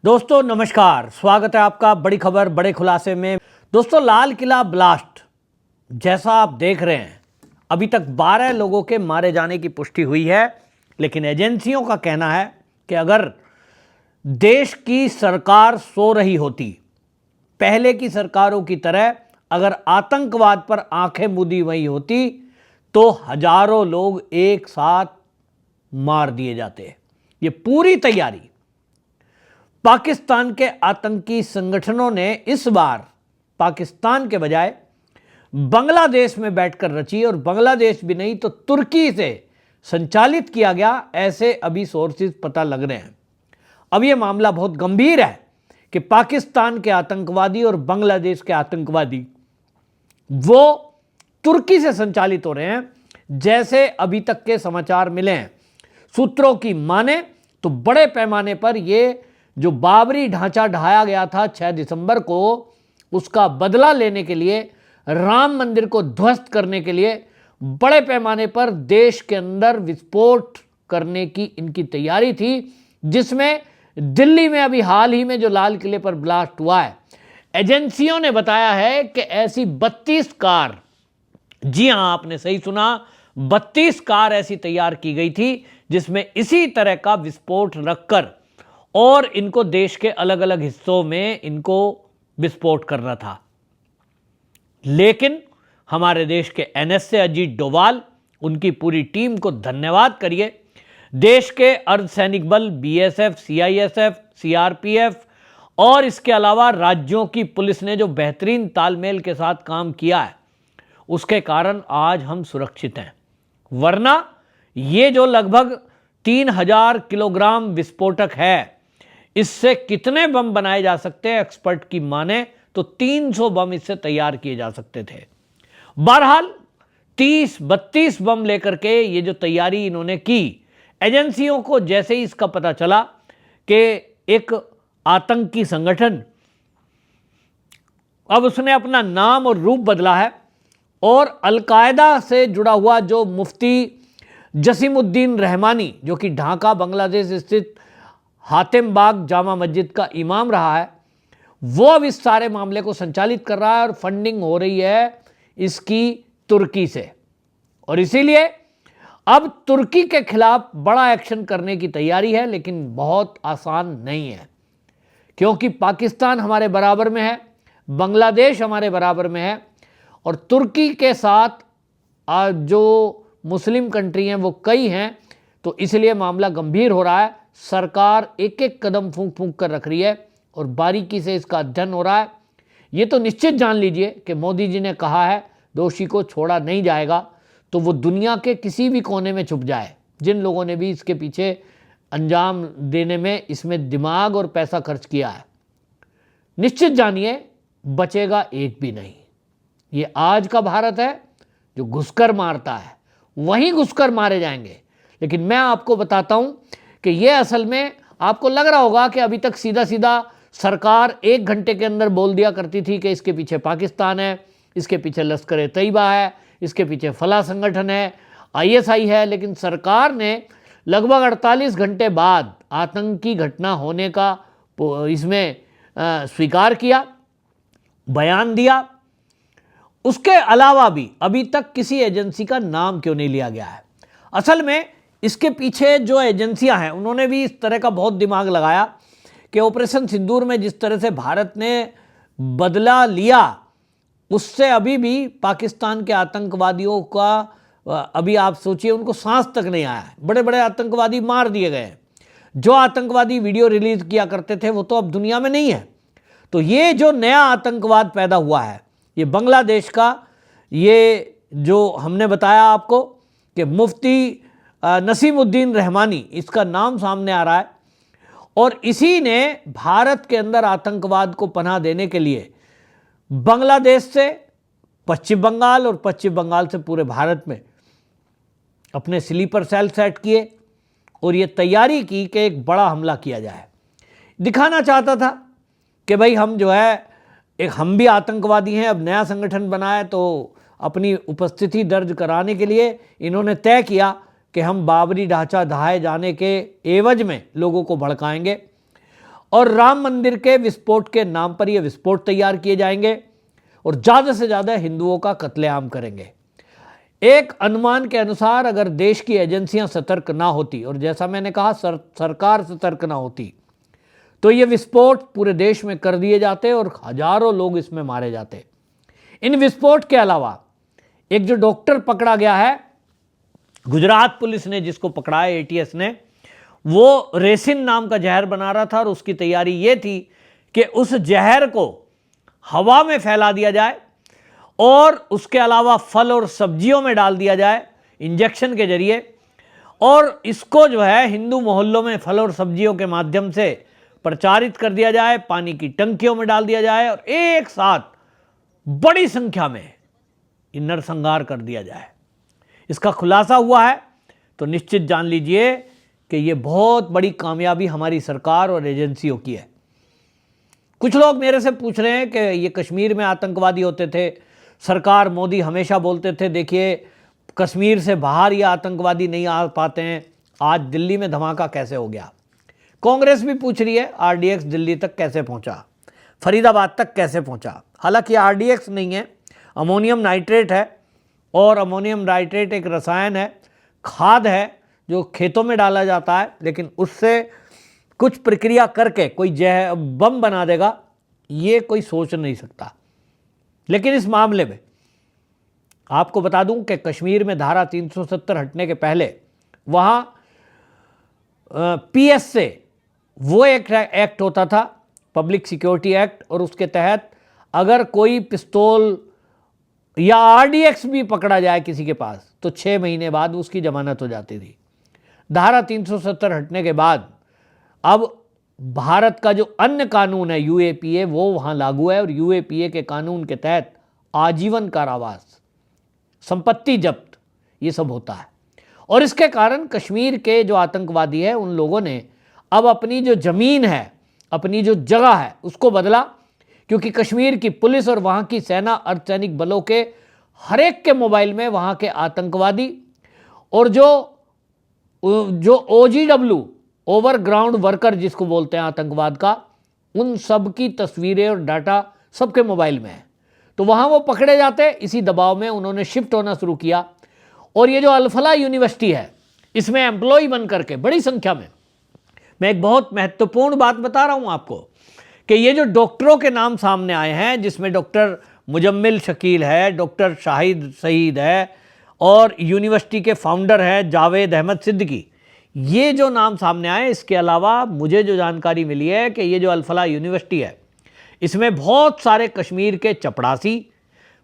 दोस्तों नमस्कार, स्वागत है आपका बड़ी खबर बड़े खुलासे में। दोस्तों, लाल किला ब्लास्ट जैसा आप देख रहे हैं, अभी तक 12 लोगों के मारे जाने की पुष्टि हुई है, लेकिन एजेंसियों का कहना है कि अगर देश की सरकार सो रही होती, पहले की सरकारों की तरह अगर आतंकवाद पर आंखें मूंदी हुई होती, तो हजारों लोग एक साथ मार दिए जाते। ये पूरी तैयारी पाकिस्तान के आतंकी संगठनों ने इस बार पाकिस्तान के बजाय बांग्लादेश में बैठकर रची, और बांग्लादेश भी नहीं तो तुर्की से संचालित किया गया, ऐसे अभी सोर्सेज पता लग रहे हैं। अब यह मामला बहुत गंभीर है कि पाकिस्तान के आतंकवादी और बांग्लादेश के आतंकवादी वो तुर्की से संचालित हो रहे हैं, जैसे अभी तक के समाचार मिले हैं। सूत्रों की माने तो बड़े पैमाने पर ये जो बाबरी ढांचा ढाया गया था 6 दिसंबर को, उसका बदला लेने के लिए, राम मंदिर को ध्वस्त करने के लिए बड़े पैमाने पर देश के अंदर विस्फोट करने की इनकी तैयारी थी, जिसमें दिल्ली में अभी हाल ही में जो लाल किले पर ब्लास्ट हुआ है, एजेंसियों ने बताया है कि ऐसी 32 कार, जी हां आपने सही सुना, 32 कार ऐसी तैयार की गई थी, जिसमें इसी तरह का विस्फोट रखकर और इनको देश के अलग अलग हिस्सों में इनको विस्फोट करना था। लेकिन हमारे देश के एनएसए अजीत डोभाल, उनकी पूरी टीम को धन्यवाद करिए। देश के अर्धसैनिक बल बीएसएफ, सीआईएसएफ, सीआरपीएफ और इसके अलावा राज्यों की पुलिस ने जो बेहतरीन तालमेल के साथ काम किया है, उसके कारण आज हम सुरक्षित हैं। वरना ये जो लगभग 3000 किलोग्राम विस्फोटक है, इससे कितने बम बनाए जा सकते हैं, एक्सपर्ट की माने तो 300 बम इससे तैयार किए जा सकते थे। बहरहाल 30-32 बम लेकर के ये जो तैयारी इन्होंने की, एजेंसियों को जैसे ही इसका पता चला कि एक आतंकी संगठन, अब उसने अपना नाम और रूप बदला है, और अलकायदा से जुड़ा हुआ जो मुफ्ती जसीमुद्दीन रहमानी, जो कि ढाका बांग्लादेश स्थित हातिम बाग जामा मस्जिद का इमाम रहा है, वो अब इस सारे मामले को संचालित कर रहा है, और फंडिंग हो रही है इसकी तुर्की से। और इसीलिए अब तुर्की के खिलाफ बड़ा एक्शन करने की तैयारी है, लेकिन बहुत आसान नहीं है, क्योंकि पाकिस्तान हमारे बराबर में है, बांग्लादेश हमारे बराबर में है, और तुर्की के साथ जो मुस्लिम कंट्री हैं वो कई हैं, तो इसलिए मामला गंभीर हो रहा है। सरकार एक एक कदम फूंक फूंक कर रख रही है, और बारीकी से इसका अध्ययन हो रहा है। ये तो निश्चित जान लीजिए कि मोदी जी ने कहा है दोषी को छोड़ा नहीं जाएगा, तो वो दुनिया के किसी भी कोने में छुप जाए, जिन लोगों ने भी इसके पीछे अंजाम देने में इसमें दिमाग और पैसा खर्च किया है, निश्चित जानिए बचेगा एक भी नहीं। ये आज का भारत है जो घुसकर मारता है, वहीं घुसकर मारे जाएंगे। लेकिन मैं आपको बताता हूं कि ये असल में, आपको लग रहा होगा कि अभी तक सीधा सीधा सरकार 1 घंटे के अंदर बोल दिया करती थी कि इसके पीछे पाकिस्तान है, इसके पीछे लश्कर तैयबा है, इसके पीछे फला संगठन है, आईएसआई है, लेकिन सरकार ने लगभग 48 घंटे बाद आतंकी घटना होने का इसमें स्वीकार किया, बयान दिया। उसके अलावा भी अभी तक किसी एजेंसी का नाम क्यों नहीं लिया गया है? असल में इसके पीछे जो एजेंसियां हैं, उन्होंने भी इस तरह का बहुत दिमाग लगाया कि ऑपरेशन सिंदूर में जिस तरह से भारत ने बदला लिया, उससे अभी भी पाकिस्तान के आतंकवादियों का, अभी आप सोचिए, उनको सांस तक नहीं आया है। बड़े बड़े आतंकवादी मार दिए गए। जो आतंकवादी वीडियो रिलीज किया करते थे वो तो अब दुनिया में नहीं है। तो ये जो नया आतंकवाद पैदा हुआ है, ये बांग्लादेश का, ये जो हमने बताया आपको कि मुफ्ती नसीमुद्दीन रहमानी, इसका नाम सामने आ रहा है, और इसी ने भारत के अंदर आतंकवाद को पनाह देने के लिए बांग्लादेश से पश्चिम बंगाल और पश्चिम बंगाल से पूरे भारत में अपने स्लीपर सेल सेट किए, और ये तैयारी की कि एक बड़ा हमला किया जाए। दिखाना चाहता था कि भाई हम जो है, एक हम भी आतंकवादी हैं, अब नया संगठन बना है, तो अपनी उपस्थिति दर्ज कराने के लिए इन्होंने तय किया कि हम बाबरी ढांचा ढहाए जाने के एवज में लोगों को भड़काएंगे। और राम मंदिर के विस्फोट के नाम पर ये विस्फोट तैयार किए जाएंगे और ज़्यादा से ज़्यादा हिंदुओं का कत्लेआम करेंगे। एक अनुमान के अनुसार अगर देश की एजेंसियां सतर्क ना होती और जैसा मैंने कहा सरकार सतर्क ना होती तो ये विस्फोट पूरे देश में कर दिए जाते और हजारों लोग इसमें मारे जाते। इन विस्फोट के अलावा एक जो डॉक्टर पकड़ा गया है, गुजरात पुलिस ने जिसको पकड़ा है एटीएस ने, वो रेसिन नाम का जहर बना रहा था और उसकी तैयारी ये थी कि उस जहर को हवा में फैला दिया जाए और उसके अलावा फल और सब्जियों में डाल दिया जाए इंजेक्शन के जरिए, और इसको जो है हिंदू मोहल्लों में फल और सब्जियों के माध्यम से प्रचारित कर दिया जाए, पानी की टंकियों में डाल दिया जाए और एक साथ बड़ी संख्या में नरसंहार कर दिया जाए। इसका खुलासा हुआ है तो निश्चित जान लीजिए कि ये बहुत बड़ी कामयाबी हमारी सरकार और एजेंसियों की है। कुछ लोग मेरे से पूछ रहे हैं कि ये कश्मीर में आतंकवादी होते थे, सरकार मोदी हमेशा बोलते थे देखिए कश्मीर से बाहर ये आतंकवादी नहीं आ पाते हैं, आज दिल्ली में धमाका कैसे हो गया। कांग्रेस भी पूछ रही है आरडीएक्स दिल्ली तक कैसे पहुंचा, फरीदाबाद तक कैसे पहुंचा। हालांकि आरडीएक्स नहीं है, अमोनियम नाइट्रेट है, और अमोनियम नाइट्रेट एक रसायन है, खाद है जो खेतों में डाला जाता है, लेकिन उससे कुछ प्रक्रिया करके कोई बम बना देगा ये कोई सोच नहीं सकता। लेकिन इस मामले में आपको बता दूं कि कश्मीर में धारा 370 हटने के पहले वहां पीएस से वो एक एक्ट होता था, पब्लिक सिक्योरिटी एक्ट, और उसके तहत अगर कोई पिस्तौल या आरडीएक्स भी पकड़ा जाए किसी के पास तो 6 महीने बाद उसकी जमानत हो जाती थी। धारा 370 हटने के बाद अब भारत का जो अन्य कानून है यूएपीए वो वहाँ लागू है, और यूएपीए के कानून के तहत आजीवन कारावास, संपत्ति जब्त, ये सब होता है। और इसके कारण कश्मीर के जो आतंकवादी है उन लोगों ने अब अपनी जो ज़मीन है, अपनी जो जगह है उसको बदला, क्योंकि कश्मीर की पुलिस और वहाँ की सेना अर्धसैनिक बलों के हर एक के मोबाइल में वहाँ के आतंकवादी और जो OGW ओवरग्राउंड वर्कर जिसको बोलते हैं आतंकवाद का, उन सब की तस्वीरें और डाटा सबके मोबाइल में है। तो वहाँ वो पकड़े जाते, इसी दबाव में उन्होंने शिफ्ट होना शुरू किया। और ये जो अल-फलाह यूनिवर्सिटी है इसमें एम्प्लॉय बन करके बड़ी संख्या में, मैं एक बहुत महत्वपूर्ण बात बता रहा हूँ आपको कि ये जो डॉक्टरों के नाम सामने आए हैं जिसमें डॉक्टर मुजम्मिल शकील है, डॉक्टर शाहिद सईद है और यूनिवर्सिटी के फाउंडर हैं जावेद अहमद सिद्दीकी, ये जो नाम सामने आए, इसके अलावा मुझे जो जानकारी मिली है कि ये जो अल-फलाह यूनिवर्सिटी है इसमें बहुत सारे कश्मीर के चपड़ासी,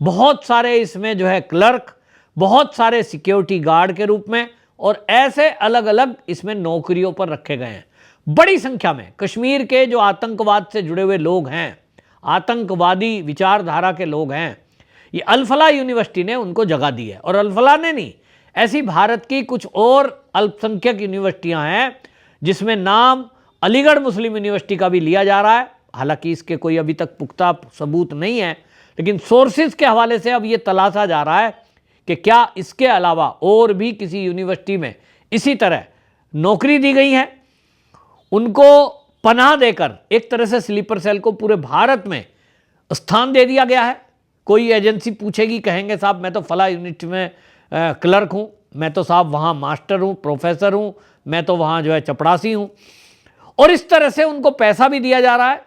बहुत सारे इसमें जो है क्लर्क, बहुत सारे सिक्योरिटी गार्ड के रूप में, और ऐसे अलग अलग इसमें नौकरियों पर रखे गए हैं। बड़ी संख्या में कश्मीर के जो आतंकवाद से जुड़े हुए लोग हैं, आतंकवादी विचारधारा के लोग हैं, ये अल-फलाह यूनिवर्सिटी ने उनको जगह दी है। और अल-फलाह ने नहीं, ऐसी भारत की कुछ और अल्पसंख्यक यूनिवर्सिटियां हैं जिसमें नाम अलीगढ़ मुस्लिम यूनिवर्सिटी का भी लिया जा रहा है। हालांकि इसके कोई अभी तक पुख्ता सबूत नहीं है, लेकिन सोर्सेज के हवाले से अब ये तलाशा जा रहा है कि क्या इसके अलावा और भी किसी यूनिवर्सिटी में इसी तरह नौकरी दी गई है। उनको पनाह देकर एक तरह से स्लीपर सेल को पूरे भारत में स्थान दे दिया गया है। कोई एजेंसी पूछेगी, कहेंगे साहब मैं तो फला यूनिवर्सिटी में क्लर्क हूँ, मैं तो साहब वहाँ मास्टर हूँ, प्रोफेसर हूँ, मैं तो वहाँ जो है चपड़ासी हूँ। और इस तरह से उनको पैसा भी दिया जा रहा है,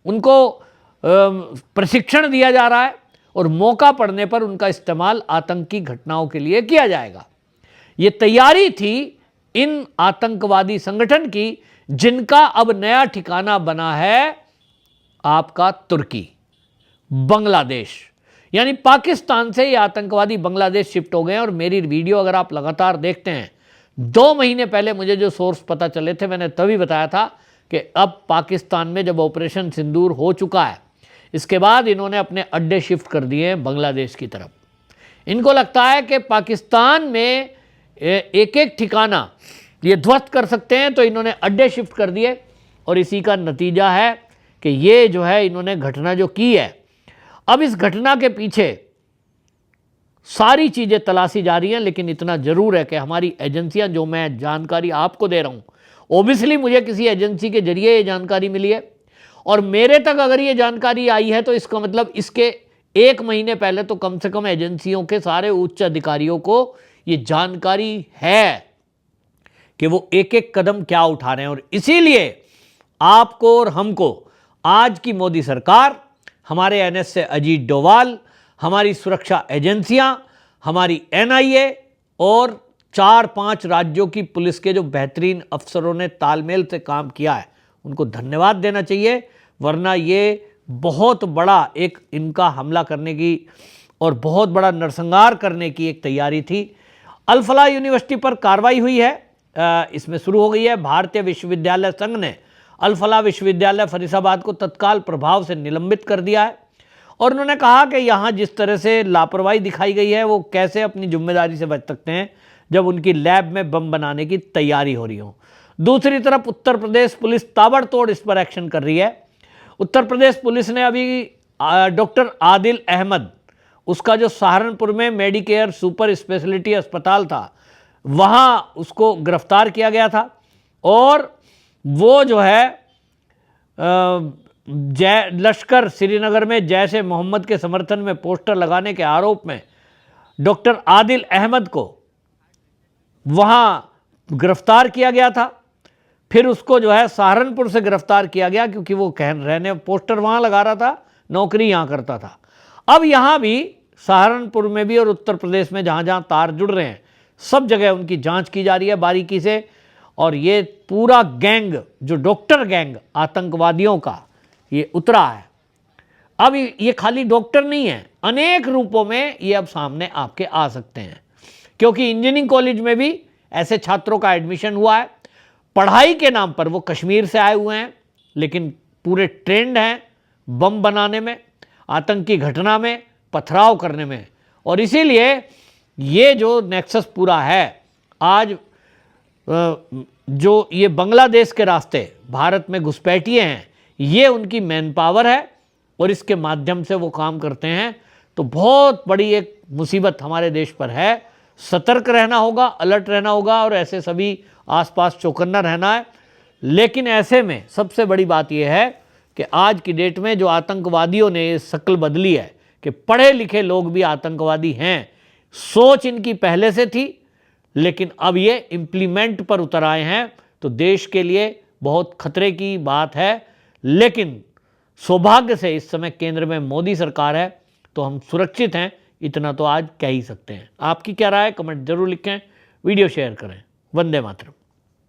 उनको प्रशिक्षण दिया जा रहा है, और मौका पड़ने पर उनका इस्तेमाल आतंकी घटनाओं के लिए किया जाएगा। ये तैयारी थी इन आतंकवादी संगठन की, जिनका अब नया ठिकाना बना है आपका तुर्की, बांग्लादेश, यानी पाकिस्तान से ये आतंकवादी बांग्लादेश शिफ्ट हो गए हैं। और मेरी वीडियो अगर आप लगातार देखते हैं, 2 महीने पहले मुझे जो सोर्स पता चले थे मैंने तभी बताया था कि अब पाकिस्तान में जब ऑपरेशन सिंदूर हो चुका है, इसके बाद इन्होंने अपने अड्डे शिफ्ट कर दिए हैं बांग्लादेश की तरफ। इनको लगता है कि पाकिस्तान में एक एक ठिकाना ये ध्वस्त कर सकते हैं, तो इन्होंने अड्डे शिफ्ट कर दिए। और इसी का नतीजा है कि ये जो है इन्होंने घटना जो की है, अब इस घटना के पीछे सारी चीज़ें तलाशी जा रही हैं। लेकिन इतना ज़रूर है कि हमारी एजेंसियां, जो मैं जानकारी आपको दे रहा हूं, ओबियसली मुझे किसी एजेंसी के जरिए ये जानकारी मिली है और मेरे तक अगर ये जानकारी आई है तो इसका मतलब इसके 1 महीने पहले तो कम से कम एजेंसियों के सारे उच्च अधिकारियों को ये जानकारी है कि वो एक एक कदम क्या उठा रहे हैं। और इसीलिए आपको और हमको आज की मोदी सरकार, हमारे एनएस से अजीत डोवाल, हमारी सुरक्षा एजेंसियां, हमारी एनआईए और 4-5 राज्यों की पुलिस के जो बेहतरीन अफसरों ने तालमेल से काम किया है, उनको धन्यवाद देना चाहिए। वरना ये बहुत बड़ा एक इनका हमला करने की और बहुत बड़ा नरसंहार करने की एक तैयारी थी। अल फलाह यूनिवर्सिटी पर कार्रवाई हुई है, इसमें शुरू हो गई है। भारतीय विश्वविद्यालय संघ ने अल फलाह विश्वविद्यालय फरीसाबाद को तत्काल प्रभाव से निलंबित कर दिया है और उन्होंने कहा कि यहाँ जिस तरह से लापरवाही दिखाई गई है वो कैसे अपनी जिम्मेदारी से बच सकते हैं जब उनकी लैब में बम बनाने की तैयारी हो रही हो। दूसरी तरफ उत्तर प्रदेश पुलिस ताबड़तोड़ इस पर एक्शन कर रही है। उत्तर प्रदेश पुलिस ने अभी डॉक्टर आदिल अहमद, उसका जो सहारनपुर में मेडिकेयर सुपर स्पेशलिटी अस्पताल था, वहाँ उसको गिरफ्तार किया गया था और वो जो है लश्कर श्रीनगर में जैश ए मोहम्मद के समर्थन में पोस्टर लगाने के आरोप में डॉक्टर आदिल अहमद को वहाँ गिरफ्तार किया गया था। फिर उसको जो है सहारनपुर से गिरफ्तार किया गया क्योंकि वो रहने पोस्टर वहाँ लगा रहा था, नौकरी यहाँ करता था। अब यहाँ भी सहारनपुर में भी और उत्तर प्रदेश में जहाँ जहाँ तार जुड़ रहे हैं सब जगह उनकी जांच की जा रही है बारीकी से। और ये पूरा गैंग, जो डॉक्टर गैंग आतंकवादियों का ये उतरा है, अब ये खाली डॉक्टर नहीं है, अनेक रूपों में ये अब सामने आपके आ सकते हैं क्योंकि इंजीनियरिंग कॉलेज में भी ऐसे छात्रों का एडमिशन हुआ है। पढ़ाई के नाम पर वो कश्मीर से आए हुए हैं लेकिन पूरे ट्रेंड हैं बम बनाने में, आतंकी घटना में, पथराव करने में। और इसीलिए ये जो नेक्सस पूरा है आज, जो ये बांग्लादेश के रास्ते भारत में घुसपैठिए हैं, ये उनकी मैन पावर है और इसके माध्यम से वो काम करते हैं। तो बहुत बड़ी एक मुसीबत हमारे देश पर है। सतर्क रहना होगा, अलर्ट रहना होगा और ऐसे सभी आसपास चौकन्ना रहना है। लेकिन ऐसे में सबसे बड़ी बात यह है कि आज की डेट में जो आतंकवादियों ने शक्ल बदली है कि पढ़े लिखे लोग भी आतंकवादी हैं। सोच इनकी पहले से थी लेकिन अब ये इम्प्लीमेंट पर उतर आए हैं, तो देश के लिए बहुत खतरे की बात है। लेकिन सौभाग्य से इस समय केंद्र में मोदी सरकार है तो हम सुरक्षित हैं, इतना तो आज कह ही सकते हैं। आपकी क्या राय है? कमेंट जरूर लिखें, वीडियो शेयर करें। वंदे मातरम।